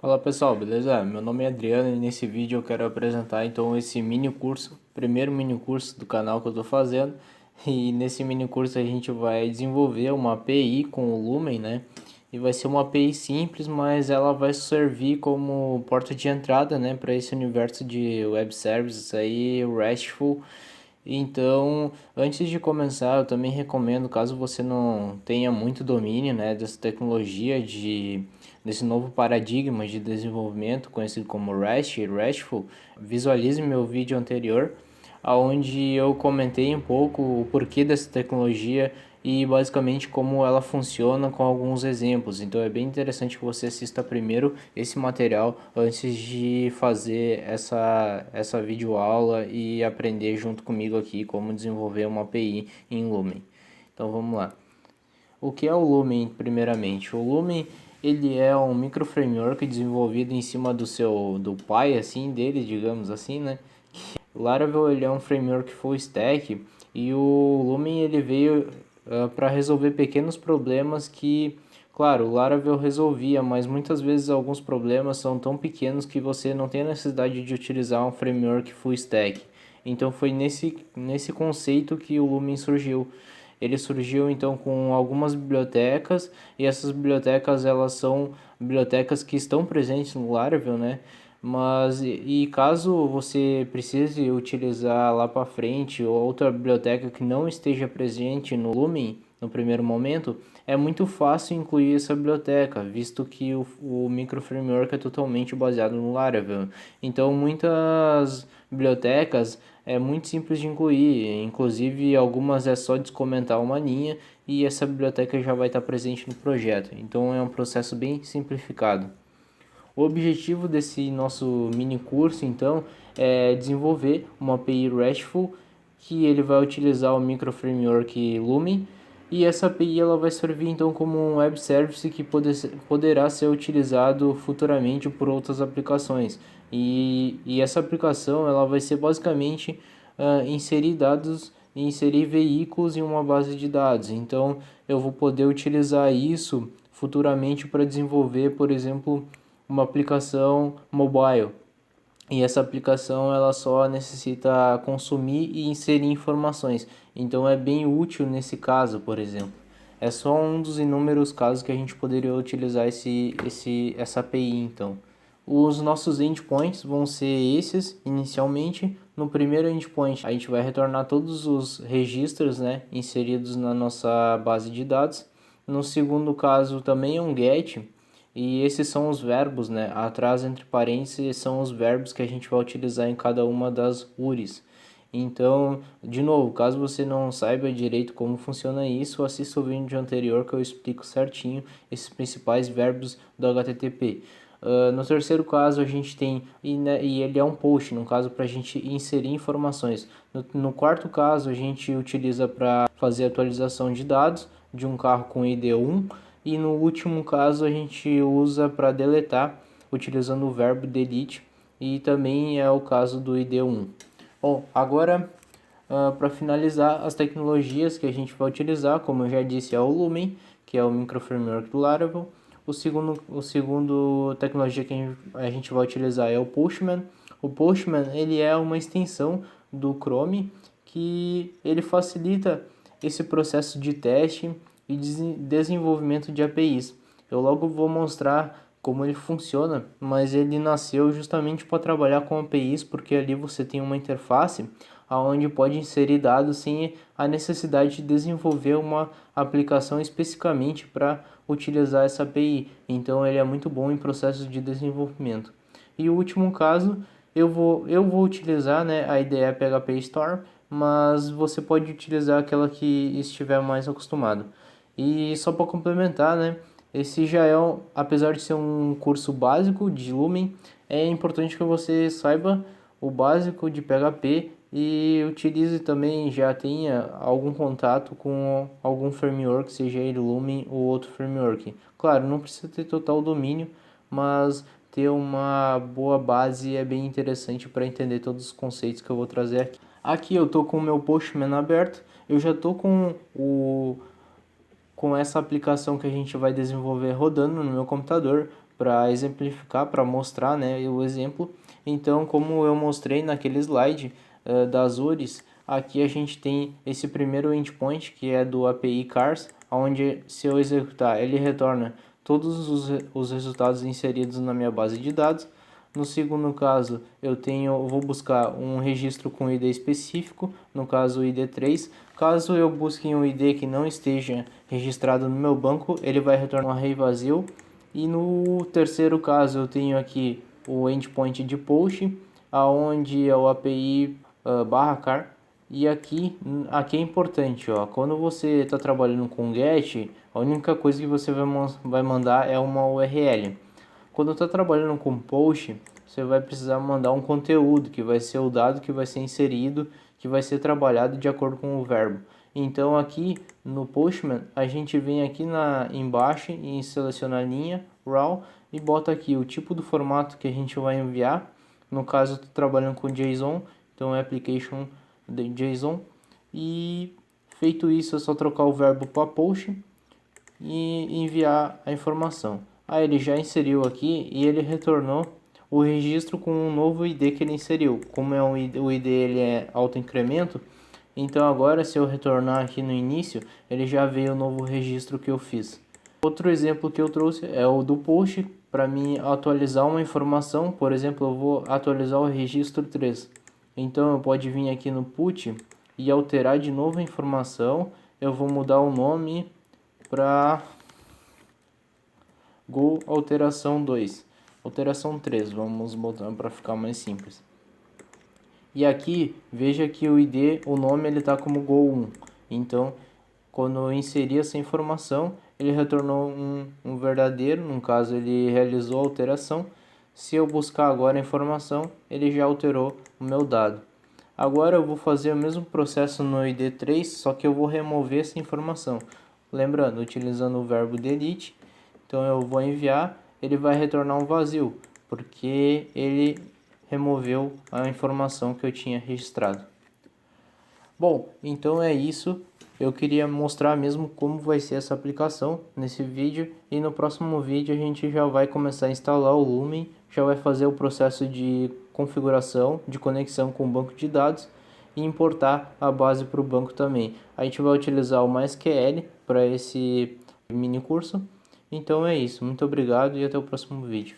Fala pessoal, beleza? Meu nome é Adriano e nesse vídeo eu quero apresentar então esse mini curso, primeiro mini curso do canal que eu estou fazendo. E nesse mini curso a gente vai desenvolver uma API com o Lumen, né? E vai ser uma API simples, mas ela vai servir como porta de entrada, né, para esse universo de web services aí, RESTful. Então, antes de começar, eu também recomendo, caso você não tenha muito domínio, né, dessa tecnologia desse novo paradigma de desenvolvimento conhecido como RESTful, visualize meu vídeo anterior, onde eu comentei um pouco o porquê dessa tecnologia e basicamente como ela funciona com alguns exemplos. Então é bem interessante que você assista primeiro esse material antes de fazer essa videoaula e aprender junto comigo aqui como desenvolver uma API em Lumen. Então vamos lá. O que é o Lumen primeiramente? O Lumen ele é um micro framework desenvolvido em cima do pai assim dele, digamos assim, né? O Laravel ele é um framework full stack e o Lumen ele veio para resolver pequenos problemas que, claro, o Laravel resolvia, mas muitas vezes alguns problemas são tão pequenos que você não tem a necessidade de utilizar um framework full stack. Então foi nesse conceito que o Lumen surgiu. Ele surgiu então com algumas bibliotecas e essas bibliotecas elas são bibliotecas que estão presentes no Laravel, né? Mas e caso você precise utilizar lá para frente outra biblioteca que não esteja presente no Lumen no primeiro momento, é muito fácil incluir essa biblioteca, visto que o micro framework é totalmente baseado no Laravel. Então muitas bibliotecas é muito simples de incluir, inclusive algumas é só descomentar uma linha e essa biblioteca já vai estar presente no projeto. Então é um processo bem simplificado. O objetivo desse nosso mini curso, então, é desenvolver uma API RESTful que ele vai utilizar o micro framework Lumen e essa API ela vai servir então como um web service que poderá ser utilizado futuramente por outras aplicações. E essa aplicação ela vai ser basicamente inserir dados, inserir veículos em uma base de dados. Então eu vou poder utilizar isso futuramente para desenvolver, por exemplo, uma aplicação mobile. E essa aplicação ela só necessita consumir e inserir informações. Então é bem útil nesse caso, por exemplo. É só um dos inúmeros casos que a gente poderia utilizar essa API, então. Os nossos endpoints vão ser esses inicialmente. No primeiro endpoint, a gente vai retornar todos os registros, né, inseridos na nossa base de dados. No segundo caso, também é um get, e esses são os verbos, né? Atrás, entre parênteses, são os verbos que a gente vai utilizar em cada uma das URIs. Então, de novo, caso você não saiba direito como funciona isso, assista o vídeo anterior que eu explico certinho esses principais verbos do HTTP. No terceiro caso, a gente tem, e ele é um post, no caso, para a gente inserir informações. No quarto caso, a gente utiliza para fazer atualização de dados de um carro com ID1. E no último caso, a gente usa para deletar, utilizando o verbo delete, e também é o caso do ID1. Bom, agora, para finalizar, as tecnologias que a gente vai utilizar, como eu já disse, é o Lumen, que é o micro framework do Laravel. O segundo tecnologia que a gente vai utilizar é o Postman. O Postman ele é uma extensão do Chrome que ele facilita esse processo de teste e desenvolvimento de APIs. Eu logo vou mostrar como ele funciona, mas ele nasceu justamente para trabalhar com APIs, porque ali você tem uma interface onde pode inserir dados sem a necessidade de desenvolver uma aplicação especificamente para utilizar essa API. Então ele é muito bom em processos de desenvolvimento. E o último caso, eu vou utilizar, né, a IDE PHP Storm, mas você pode utilizar aquela que estiver mais acostumado. E só para complementar, né, esse já é, apesar de ser um curso básico de Lumen, é importante que você saiba o básico de PHP e utilize também, já tenha algum contato com algum framework, seja ele Lumen ou outro framework. Claro, não precisa ter total domínio, mas ter uma boa base é bem interessante para entender todos os conceitos que eu vou trazer aqui. Aqui eu estou com o meu Postman aberto, eu já estou com essa aplicação que a gente vai desenvolver rodando no meu computador. para exemplificar, para mostrar, né, o exemplo. Então, como eu mostrei naquele slide das URIs, aqui a gente tem esse primeiro endpoint, que é do API Cars, onde se eu executar, ele retorna todos os resultados inseridos na minha base de dados. No segundo caso, eu vou buscar um registro com ID específico, no caso o ID3. Caso eu busque um ID que não esteja registrado no meu banco, ele vai retornar um array vazio. E no terceiro caso, eu tenho aqui o endpoint de post, aonde é o API /car. E aqui é importante, ó, quando você está trabalhando com GET, a única coisa que você vai mandar é uma URL. Quando está trabalhando com post, você vai precisar mandar um conteúdo, que vai ser o dado que vai ser inserido, que vai ser trabalhado de acordo com o verbo. Então aqui no Postman, a gente vem aqui embaixo e seleciona a linha raw e bota aqui o tipo do formato que a gente vai enviar. No caso, eu estou trabalhando com JSON, então é application de JSON. E feito isso, é só trocar o verbo para post e enviar a informação. Ele já inseriu aqui e ele retornou o registro com um novo ID que ele inseriu. Como o ID ele é autoincremento, então agora se eu retornar aqui no início, ele já veio o novo registro que eu fiz. Outro exemplo que eu trouxe é o do post, para mim atualizar uma informação. Por exemplo, eu vou atualizar o registro 3. Então eu pode vir aqui no put e alterar de novo a informação. Eu vou mudar o nome para Go alteração 2, alteração 3, vamos botar para ficar mais simples. E aqui, veja que o ID, o nome ele está como Go1. Então, quando eu inseri essa informação, ele retornou um verdadeiro, no caso ele realizou a alteração. Se eu buscar agora a informação, ele já alterou o meu dado. Agora eu vou fazer o mesmo processo no ID3, só que eu vou remover essa informação. Lembrando, utilizando o verbo delete. Então eu vou enviar, ele vai retornar um vazio, porque ele removeu a informação que eu tinha registrado. Bom, então é isso. Eu queria mostrar mesmo como vai ser essa aplicação nesse vídeo. E no próximo vídeo a gente já vai começar a instalar o Lumen, já vai fazer o processo de configuração, de conexão com o banco de dados e importar a base para o banco também. A gente vai utilizar o MySQL para esse mini curso. Então é isso, muito obrigado e até o próximo vídeo.